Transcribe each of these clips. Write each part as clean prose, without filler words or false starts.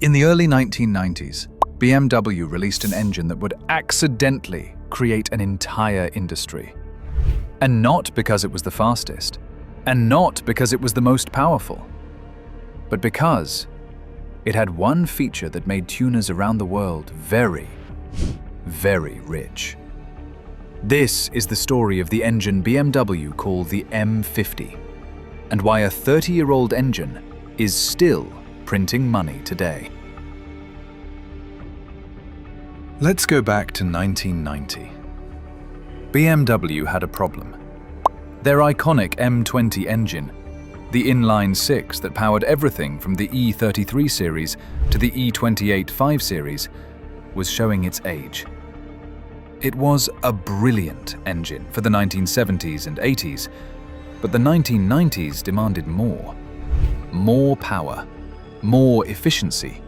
In the early 1990s, BMW released an engine that would accidentally create an entire industry. And not because it was the fastest, and not because it was the most powerful, but because it had one feature that made tuners around the world very, very rich. This is the story of the engine BMW called the M50, and why a 30-year-old engine is still printing money today. Let's go back to 1990. BMW had a problem. Their iconic M20 engine, the inline-six that powered everything from the E33 series to the E28 5 series, was showing its age. It was a brilliant engine for the 1970s and 80s, but the 1990s demanded more. More power, more efficiency,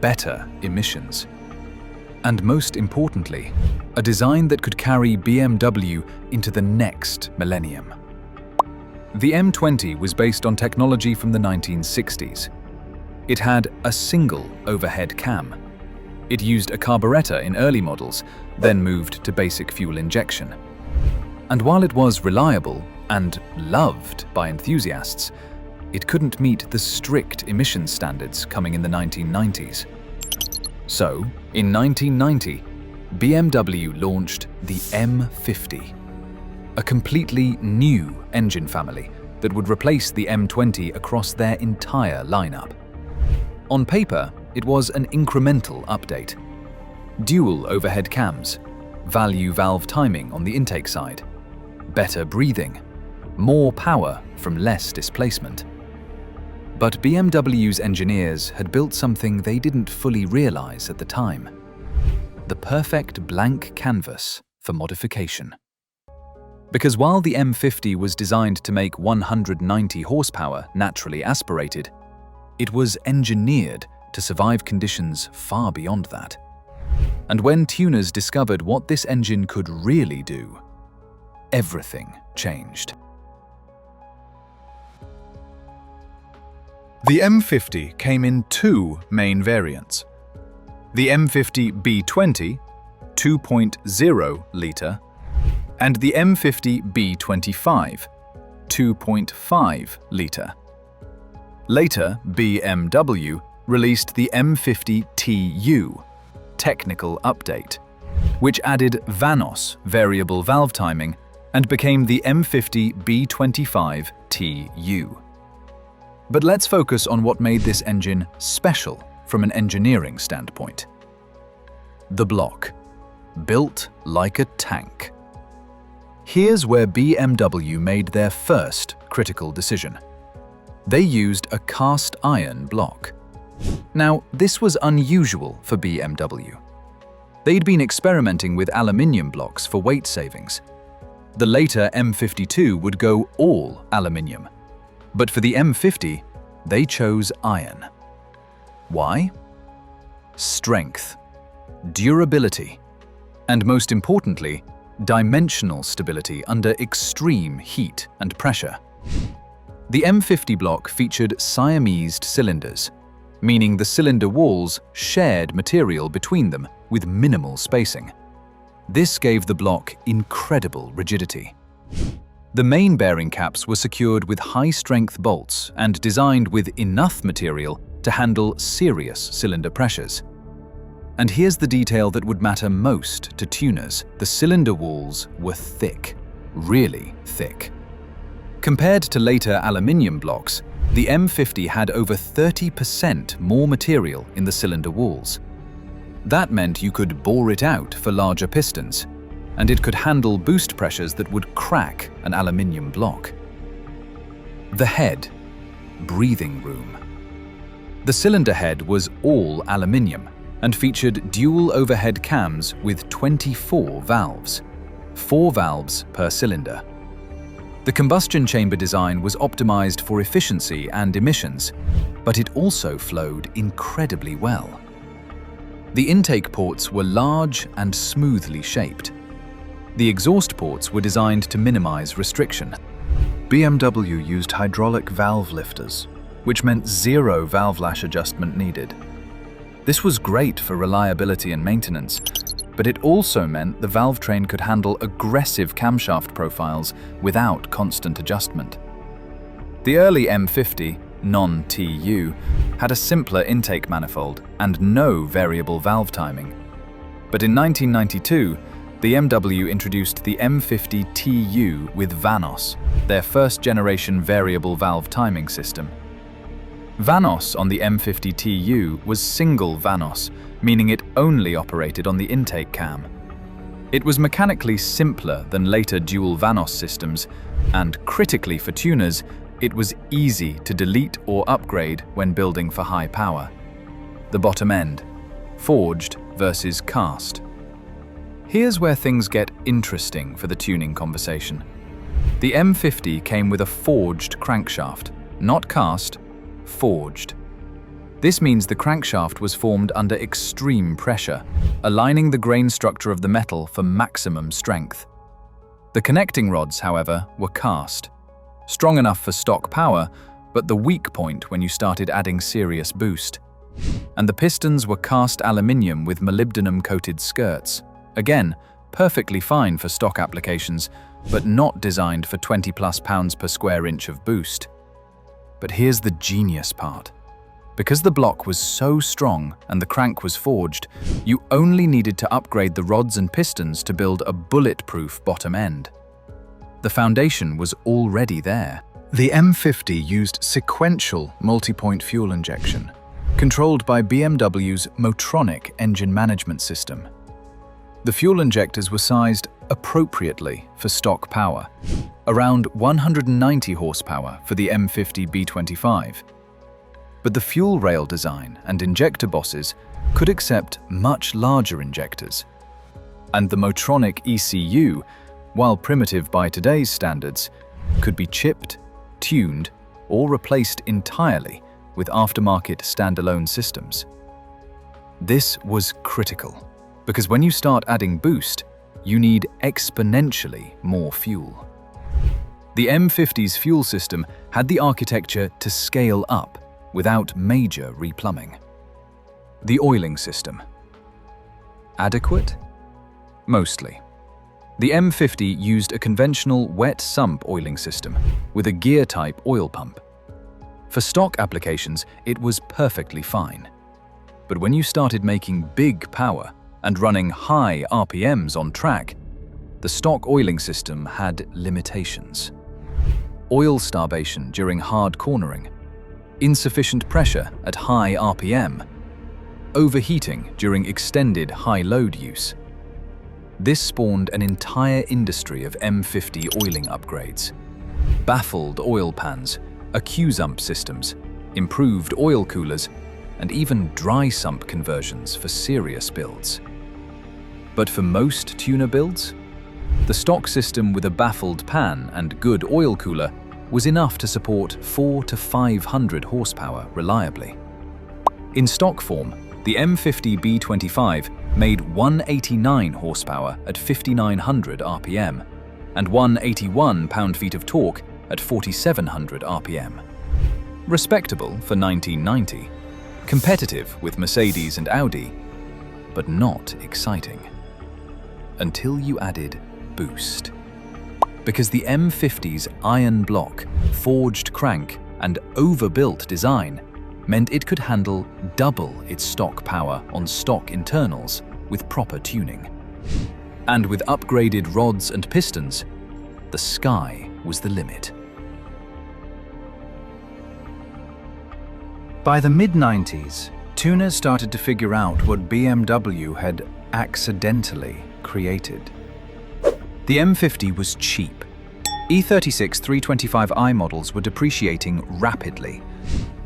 better emissions, and most importantly, a design that could carry BMW into the next millennium. The M20 was based on technology from the 1960s. It had a single overhead cam. It used a carburetor in early models, then moved to basic fuel injection. And while it was reliable and loved by enthusiasts, it couldn't meet the strict emissions standards coming in the 1990s. So, in 1990, BMW launched the M50, a completely new engine family that would replace the M20 across their entire lineup. On paper, it was an incremental update. Dual overhead cams, value valve timing on the intake side, better breathing, more power from less displacement. But BMW's engineers had built something they didn't fully realize at the time: the perfect blank canvas for modification. Because while the M50 was designed to make 190 horsepower naturally aspirated, it was engineered to survive conditions far beyond that. And when tuners discovered what this engine could really do, everything changed. The M50 came in two main variants: the M50 B20, 2.0-litre, and the M50 B25, 2.5-litre. Later, BMW released the M50 TU, technical update, which added VANOS, variable valve timing, and became the M50 B25 TU. But let's focus on what made this engine special from an engineering standpoint. The block, built like a tank. Here's where BMW made their first critical decision. They used a cast iron block. Now, this was unusual for BMW. They'd been experimenting with aluminium blocks for weight savings. The later M52 would go all aluminium. But for the M50, they chose iron. Why? Strength, durability, and most importantly, dimensional stability under extreme heat and pressure. The M50 block featured Siamesed cylinders, meaning the cylinder walls shared material between them with minimal spacing. This gave the block incredible rigidity. The main bearing caps were secured with high-strength bolts and designed with enough material to handle serious cylinder pressures. And here's the detail that would matter most to tuners: the cylinder walls were thick, really thick. Compared to later aluminium blocks, the M50 had over 30% more material in the cylinder walls. That meant you could bore it out for larger pistons, and it could handle boost pressures that would crack an aluminium block. The head, breathing room. The cylinder head was all aluminium and featured dual overhead cams with 24 valves, 4 valves per cylinder. The combustion chamber design was optimized for efficiency and emissions, but it also flowed incredibly well. The intake ports were large and smoothly shaped. The exhaust ports were designed to minimize restriction. BMW used hydraulic valve lifters, which meant zero valve lash adjustment needed, This was great for reliability and maintenance, but it also meant the valve train could handle aggressive camshaft profiles without constant adjustment. The early M50, non-TU, had a simpler intake manifold and no variable valve timing. But in 1992, BMW introduced the M50 TU with Vanos, their first-generation variable valve timing system. Vanos on the M50 TU was single Vanos, meaning it only operated on the intake cam. It was mechanically simpler than later dual Vanos systems, and critically for tuners, it was easy to delete or upgrade when building for high power. The bottom end, forged versus cast. Here's where things get interesting for the tuning conversation. The M50 came with a forged crankshaft, not cast, forged. This means the crankshaft was formed under extreme pressure, aligning the grain structure of the metal for maximum strength. The connecting rods, however, were cast. Strong enough for stock power, but the weak point when you started adding serious boost. And the pistons were cast aluminium with molybdenum-coated skirts. Again, perfectly fine for stock applications, but not designed for 20+ pounds per square inch of boost. But here's the genius part. Because the block was so strong and the crank was forged, you only needed to upgrade the rods and pistons to build a bulletproof bottom end. The foundation was already there. The M50 used sequential multi-point fuel injection, controlled by BMW's Motronic engine management system. The fuel injectors were sized appropriately for stock power, around 190 horsepower for the M50 B25. But the fuel rail design and injector bosses could accept much larger injectors. And the Motronic ECU, while primitive by today's standards, could be chipped, tuned, or replaced entirely with aftermarket standalone systems. This was critical, because when you start adding boost, you need exponentially more fuel. The M50's fuel system had the architecture to scale up without major replumbing. The oiling system. Adequate? Mostly. The M50 used a conventional wet sump oiling system with a gear-type oil pump. For stock applications, it was perfectly fine. But when you started making big power and running high RPMs on track, the stock oiling system had limitations. Oil starvation during hard cornering, insufficient pressure at high RPM, overheating during extended high load use. This spawned an entire industry of M50 oiling upgrades. Baffled oil pans, AccuSump systems, improved oil coolers, and even dry sump conversions for serious builds. But for most tuner builds, the stock system with a baffled pan and good oil cooler was enough to support 400 to 500 horsepower reliably. In stock form, the M50 B25 made 189 horsepower at 5,900 RPM and 181 pound-feet of torque at 4,700 RPM. Respectable for 1990, competitive with Mercedes and Audi, but not exciting. Until you added boost. Because the M50's iron block, forged crank, and overbuilt design meant it could handle double its stock power on stock internals with proper tuning. And with upgraded rods and pistons, the sky was the limit. By the mid-90s, tuners started to figure out what BMW had accidentally created. The M50 was cheap. E36 325i models were depreciating rapidly.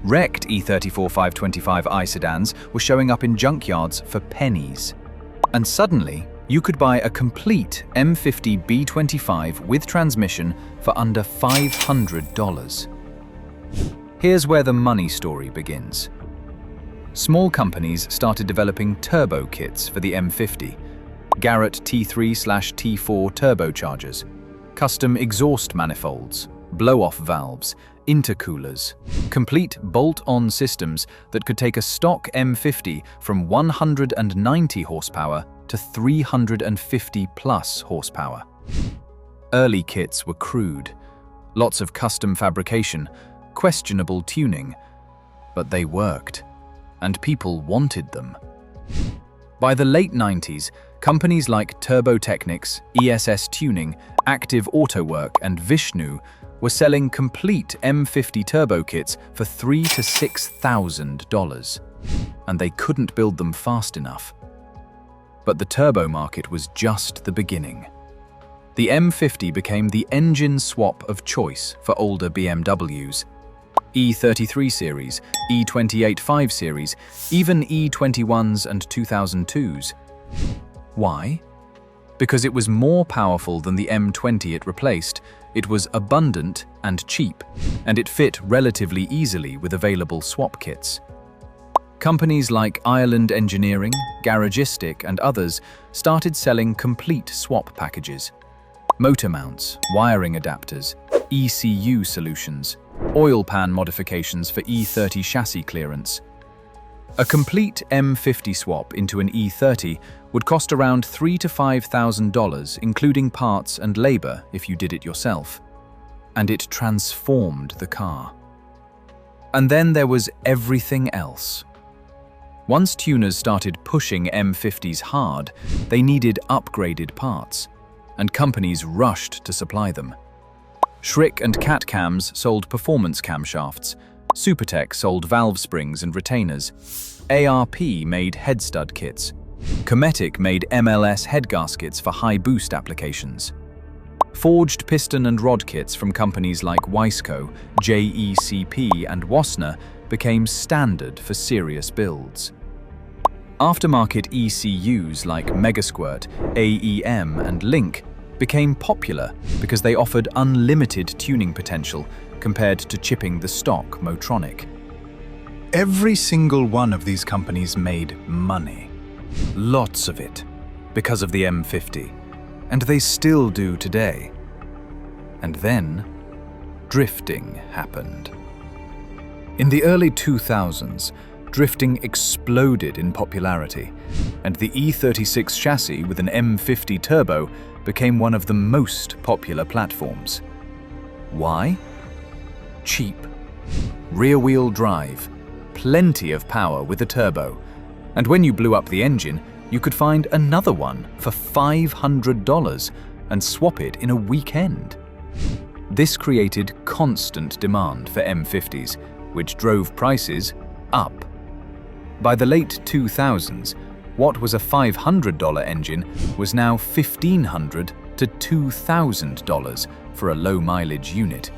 Wrecked E34 525i sedans were showing up in junkyards for pennies. And suddenly, you could buy a complete M50 B25 with transmission for under $500. Here's where the money story begins. Small companies started developing turbo kits for the M50, Garrett T3/T4 turbochargers, custom exhaust manifolds, blow-off valves, intercoolers, complete bolt-on systems that could take a stock M50 from 190 horsepower to 350 plus horsepower. Early kits were crude, lots of custom fabrication, questionable tuning, but they worked, and people wanted them. By the late 90s, companies like Turbotechnics, ESS Tuning, Active Autowork, and Vishnu were selling complete M50 turbo kits for $3,000 to $6,000, and they couldn't build them fast enough. But the turbo market was just the beginning. The M50 became the engine swap of choice for older BMWs. E33 series, E28 5 series, even E21s and 2002s. Why? Because it was more powerful than the M20 it replaced, it was abundant and cheap, and it fit relatively easily with available swap kits. Companies like Ireland Engineering, Garagistic, and others started selling complete swap packages. Motor mounts, wiring adapters, ECU solutions, oil pan modifications for E30 chassis clearance. A complete M50 swap into an E30 would cost around $3,000 to $5,000, including parts and labor if you did it yourself. And it transformed the car. And then there was everything else. Once tuners started pushing M50s hard, they needed upgraded parts, and companies rushed to supply them. Schrick and Cat Cams sold performance camshafts, Supertech sold valve springs and retainers, ARP made head stud kits, Cometic made MLS head gaskets for high boost applications. Forged piston and rod kits from companies like Wiseco, JECP, and Wassner became standard for serious builds. Aftermarket ECUs like Megasquirt, AEM, and Link became popular because they offered unlimited tuning potential compared to chipping the stock Motronic. Every single one of these companies made money. Lots of it, because of the M50, and they still do today. And then, drifting happened. In the early 2000s, drifting exploded in popularity, and the E36 chassis with an M50 turbo became one of the most popular platforms. Why? Cheap, rear-wheel drive, plenty of power with a turbo, and when you blew up the engine, you could find another one for $500 and swap it in a weekend. This created constant demand for M50s, which drove prices up. By the late 2000s, what was a $500 engine was now $1,500 to $2,000 for a low-mileage unit.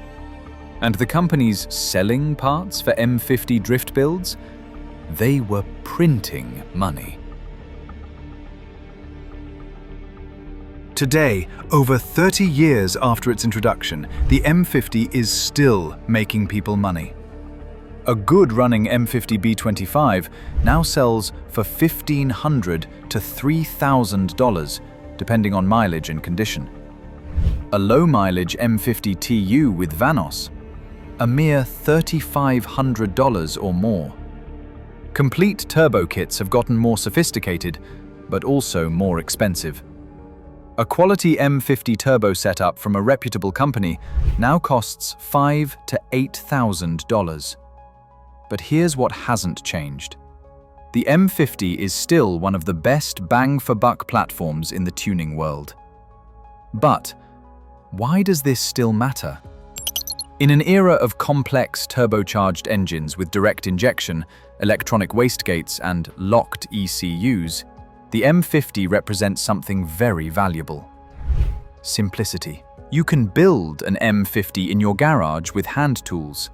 And the companies selling parts for M50 drift builds? They were printing money. Today, over 30 years after its introduction, the M50 is still making people money. A good-running M50 B25 now sells for $1,500 to $3,000, depending on mileage and condition. A low-mileage M50 TU with Vanos, a mere $3,500 or more. Complete turbo kits have gotten more sophisticated, but also more expensive. A quality M50 turbo setup from a reputable company now costs $5,000 to $8,000. But here's what hasn't changed. The M50 is still one of the best bang-for-buck platforms in the tuning world. But why does this still matter? In an era of complex turbocharged engines with direct injection, electronic wastegates, and locked ECUs, the M50 represents something very valuable. Simplicity. You can build an M50 in your garage with hand tools.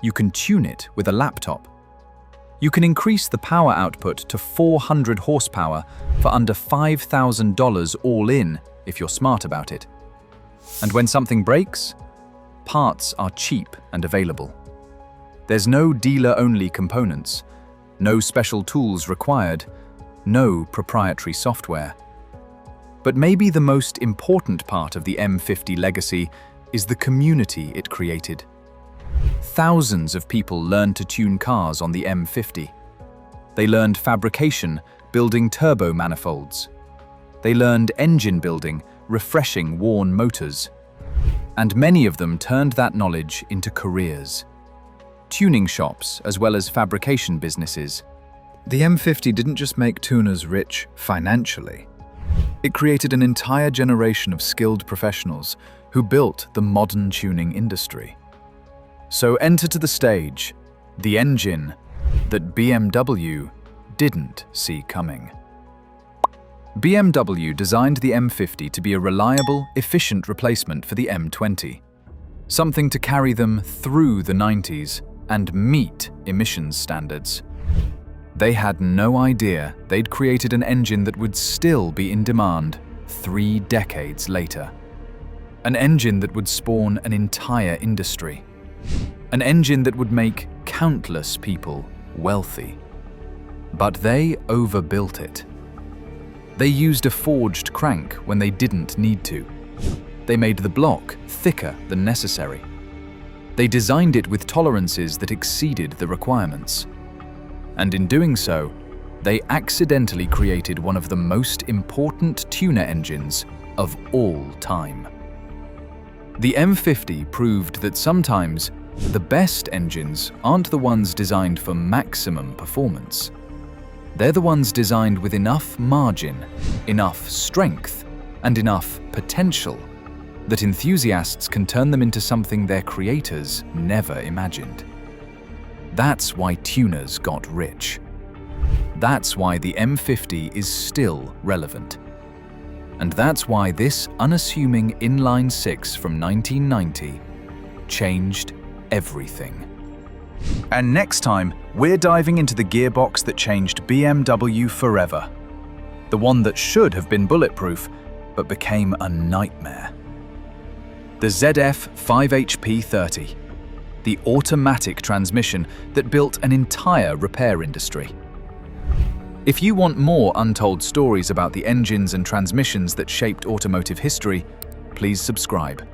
You can tune it with a laptop. You can increase the power output to 400 horsepower for under $5,000 all in if you're smart about it. And when something breaks, parts are cheap and available. There's no dealer-only components, no special tools required, no proprietary software. But maybe the most important part of the M50 legacy is the community it created. thousands of people learned to tune cars on the M50. They learned fabrication, building turbo manifolds. They learned engine building, refreshing worn motors. And many of them turned that knowledge into careers. Tuning shops as well as fabrication businesses. The M50 didn't just make tuners rich financially. It created an entire generation of skilled professionals who built the modern tuning industry. So enter to the stage the engine that BMW didn't see coming. BMW designed the M50 to be a reliable, efficient replacement for the M20, something to carry them through the 90s and meet emissions standards. They had no idea they'd created an engine that would still be in demand 3 decades later. An engine that would spawn an entire industry. An engine that would make countless people wealthy. But they overbuilt it. They used a forged crank when they didn't need to. They made the block thicker than necessary. They designed it with tolerances that exceeded the requirements. And in doing so, they accidentally created one of the most important tuner engines of all time. The M50 proved that sometimes the best engines aren't the ones designed for maximum performance. They're the ones designed with enough margin, enough strength, and enough potential that enthusiasts can turn them into something their creators never imagined. That's why tuners got rich. That's why the M50 is still relevant. And that's why this unassuming inline six from 1990 changed everything. And next time, we're diving into the gearbox that changed BMW forever. The one that should have been bulletproof, but became a nightmare. The ZF 5HP30. The automatic transmission that built an entire repair industry. If you want more untold stories about the engines and transmissions that shaped automotive history, please subscribe.